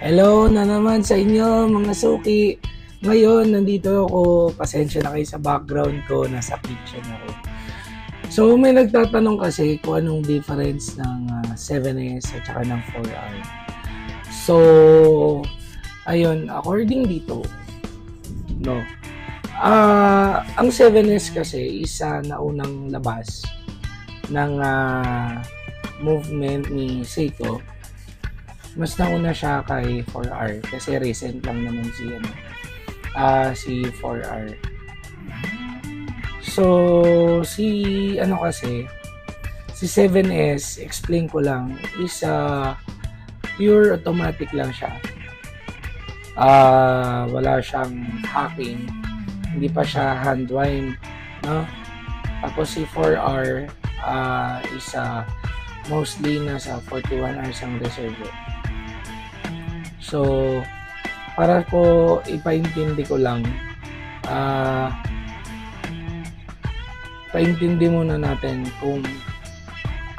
Hello na naman sa inyo mga suki. Ngayon, nandito ako. Pasensya na kayo sa background ko. Nasa kitchen ako. So, may nagtatanong kasi kung anong difference ng 7S at saka ng 4R. So, ayun, according dito, no. Ang 7S kasi isa na unang labas ng movement ni Seiko. Mas nauna siya kay 4R kasi recent lang naman si 4R. So, si 7S, explain ko lang, is pure automatic lang siya. Wala siyang hacking, hindi pa siya hand wind, no? Tapos si 4R is mostly nasa 41 hours ang reserve. So, para ko ipaintindi ko lang, paintindi muna natin kung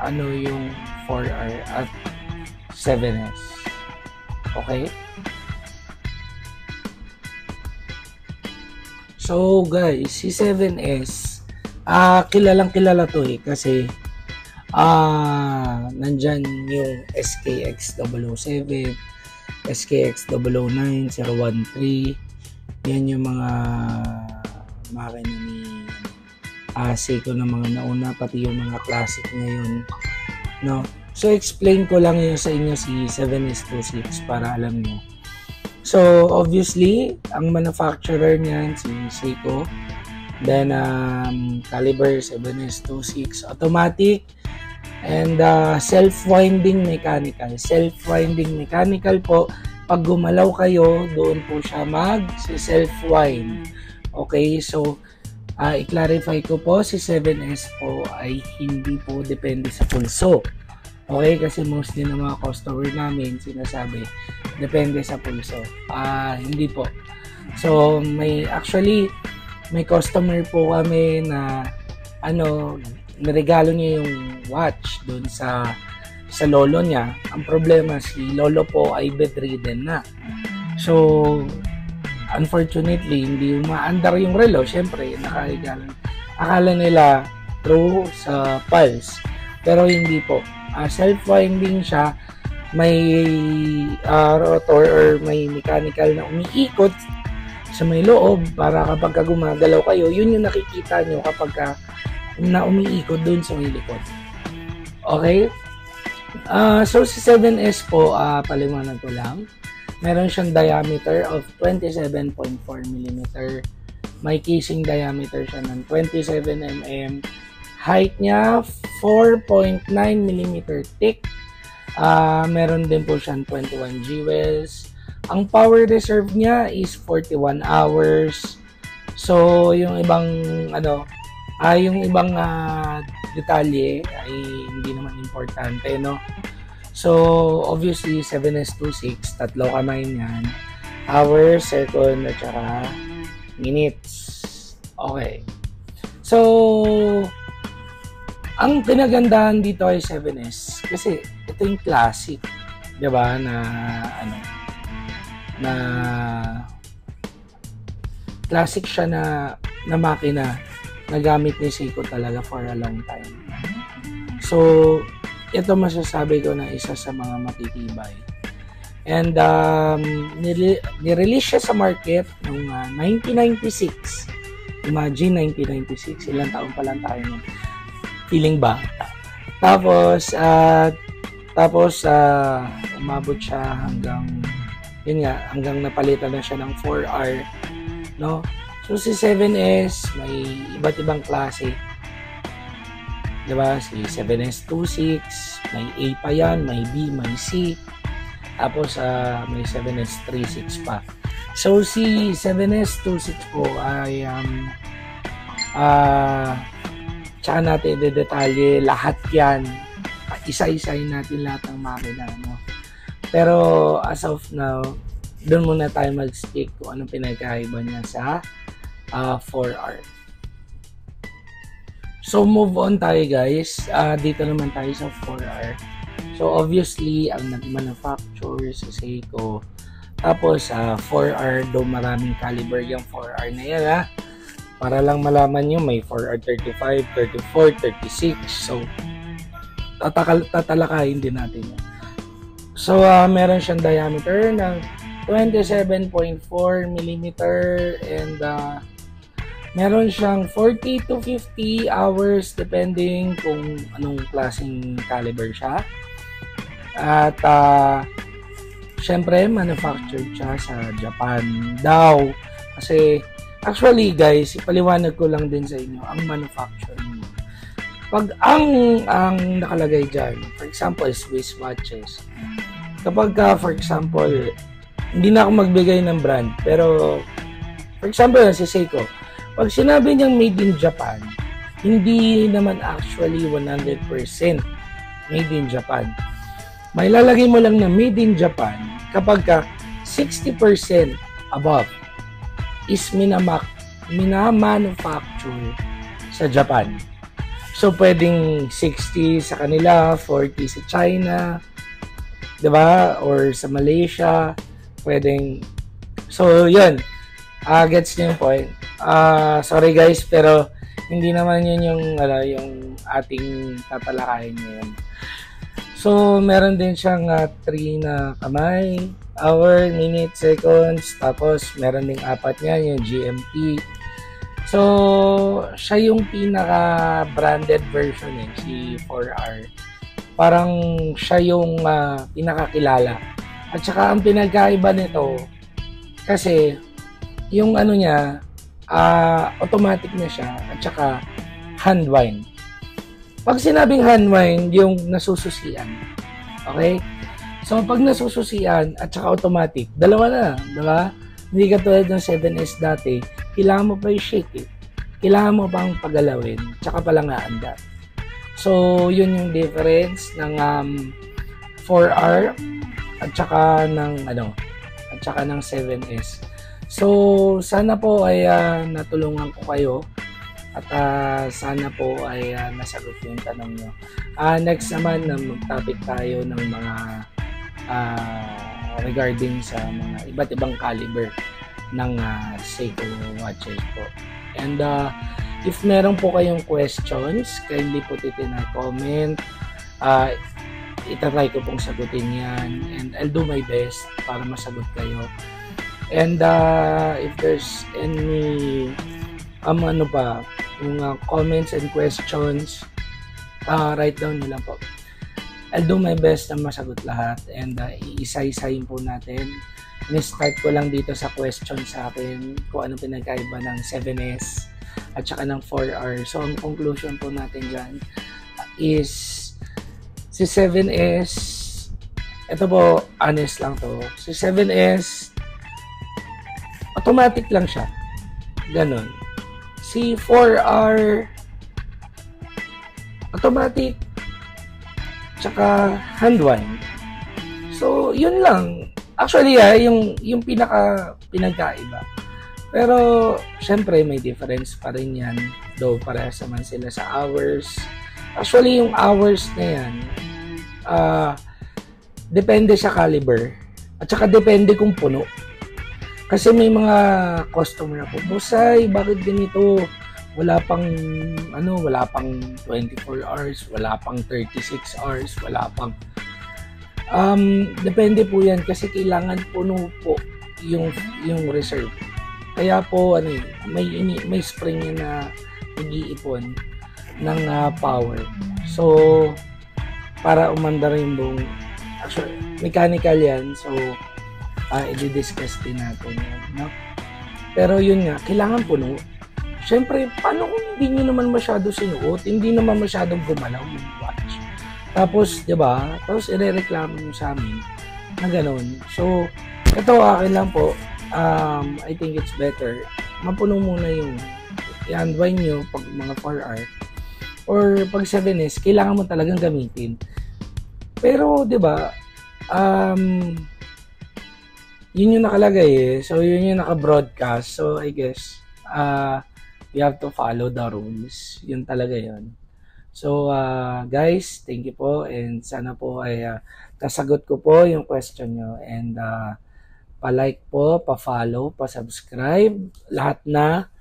ano yung 4R at 7S. Okay? So, guys, si 7S, kilalang kilala to kasi nandyan yung SKX007, SKX009, 013. Yan yung mga makina ni Seiko na mga nauna, pati yung mga classic ngayon, no? So, explain ko lang yun sa inyo si 7S26 para alam nyo. So, obviously, ang manufacturer niyan si Seiko. Then, caliber 7S26 automatic. And self-winding mechanical. Self-winding mechanical po, pag gumalaw kayo, doon po siya mag-self-wind. Okay, so i-clarify ko po, si 7S po ay hindi po depende sa pulso. Okay, kasi mostly ng mga customer namin sinasabi, depende sa pulso. Hindi po. So, may customer po kami na niregalo niya yung watch doon sa lolo niya. Ang problema, si lolo po ay bedridden na. So, unfortunately, hindi umaandar yung relo. Siyempre, nakahigalan. Akala nila true sa pulse. Pero hindi po. Self-winding siya. May rotor or may mechanical na umiikot sa may loob para kapag gumagalaw kayo, yun yung nakikita nyo kapag na umiikot dun sa may likod. Okay? So, si 7S po, paliwanag ko lang. Meron siyang diameter of 27.4 mm. May casing diameter siya ng 27 mm. Height niya, 4.9 mm thick. Meron din po siyang 21 jewels. Ang power reserve niya is 41 hours. So, yung ibang detalye ay hindi naman importante, no? So, obviously, 7S26, tatlo kamay niyan. Hours, second, at saka minutes. Okay. So, ang pinagandahan dito ay 7S kasi ito yung classic, diba, na classic siya na makina na gamit ni Seiko talaga for a long time. So, ito masasabi ko na isa sa mga matitibay. And nirelease siya sa market noong 1996. Imagine, 1996. Ilang taon pa lang tayo nun. Feeling bata. Tapos umabot siya hanggang napalitan na siya ng 4R, no? So, si 7S, may iba't ibang klase. Diba? Si 7S26, may A pa yan, may B, may C. Tapos, may 7S36 pa. So, si 7S26 po ay tsaka natin detalye lahat yan. Isa-isayin natin lahat ng makina, no? Pero, as of now, doon muna tayo mag-stick kung anong pinagkaiba niya sa 4R. So, move on tayo, guys. Dito naman tayo sa 4R. So obviously, ang nag-manufacture sa Seiko. Tapos 4R, do maraming caliber yung 4R na yan, ha. Para lang malaman nyo, may 4R 35, 34, 36. So tatalakayin din natin yan. So meron siyang diameter ng 27.4 mm and meron siyang 40 to 50 hours depending kung anong klaseng caliber siya. At syempre manufactured siya sa Japan daw. Kasi actually guys, ipaliwanag ko lang din sa inyo ang manufacturing. Pag ang nakalagay dyan, for example, Swiss watches. Kapag for example, hindi na ako magbigay ng brand, pero for example, si Seiko, pag sinabi niyang made in Japan, hindi naman actually 100% made in Japan. May lalagay mo lang na made in Japan kapag ka 60% above is minamanufacture sa Japan. So, pwedeng 60 sa kanila, 40 sa China, diba? Or sa Malaysia, pwedeng... So, yun. Gets niyo yung point. Sorry guys, pero hindi naman yun yung ating tatalakayin ngayon. So, meron din siyang 3 na kamay, hour, minute, seconds, tapos meron ding 4 niya, yung GMT. So, siya yung pinaka-branded version si 4R. Parang siya yung pinakakilala. At saka ang pinagkaiba nito, kasi yung ano niya, automatic na siya, at saka hand wind. Pag sinabing hand wind, yung nasususian. Okay? So, pag nasususian at saka automatic, dalawa na, diba? Hindi katulad ng 7S dati, kailangan mo pa i-shake eh. Kailangan mo pang pagalawin, tsaka pala nga andar. So, yun yung difference ng 4R at saka ng at saka ng 7S. So, sana po ay natulungan ko kayo at sana po ay nasagot yung tanong nyo. Next naman, mag-topic tayo ng mga regarding sa mga iba't ibang caliber ng Seiko watches po. And if meron po kayong questions, kindly put it in a comment. Itatry ko pong sagutin yan, and I'll do my best para masagot kayo. And if there's any yung comments and questions, write down nyo lang po. I'll do my best na masagot lahat, and iisa-isahin po natin. Ni-start ko lang dito sa question sa akin kung anong pinagkaiba ng 7S at saka ng 4R. So, ang conclusion po natin dyan is si 7S, ito po, honest lang to. Si 7S, automatic lang siya. Ganon. Si 4R, automatic, tsaka hand wind. So, yun lang. Actually, yung pinagkaiba. Pero, syempre, may difference pa rin yan. Though, parehas naman sila sa hours. Actually, yung hours na yan, depende sa caliber. At saka, depende kung puno. Kasi may mga customer ako, Bosay, bakit ganito? Wala pang 24 hours, wala pang 36 hours, wala pang depende po 'yan kasi kailangan puno po yung reserve. Kaya po may spring yan na nag-iipon ng power. So para umandar yung buong, actually mechanical 'yan. So i-discuss din natin 'yan, no? Pero yun nga, kailangan puno. Siyempre, paano kung hindi nyo naman masyado sinuot, hindi naman masyadong gumalaw yung watch? Tapos, di ba? Tapos, ire-reklamo nyo sa amin na gano'n. So, ito akin lang po. I think it's better. Mapuno muna yung i-unwind nyo pag mga 4R. Or pag 7S, kailangan mo talagang gamitin. Pero, di ba? Yun yung nakalagay eh. So, yun yung naka-broadcast. So, I guess, you have to follow the rules. Yun talaga yun. So, guys, thank you po and sana po ay kasagot ko po yung question nyo and pa-like po, pa-follow, pa-subscribe, lahat na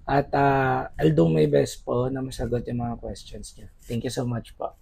at I'll do my best po na masagot yung mga questions nyo. Thank you so much po.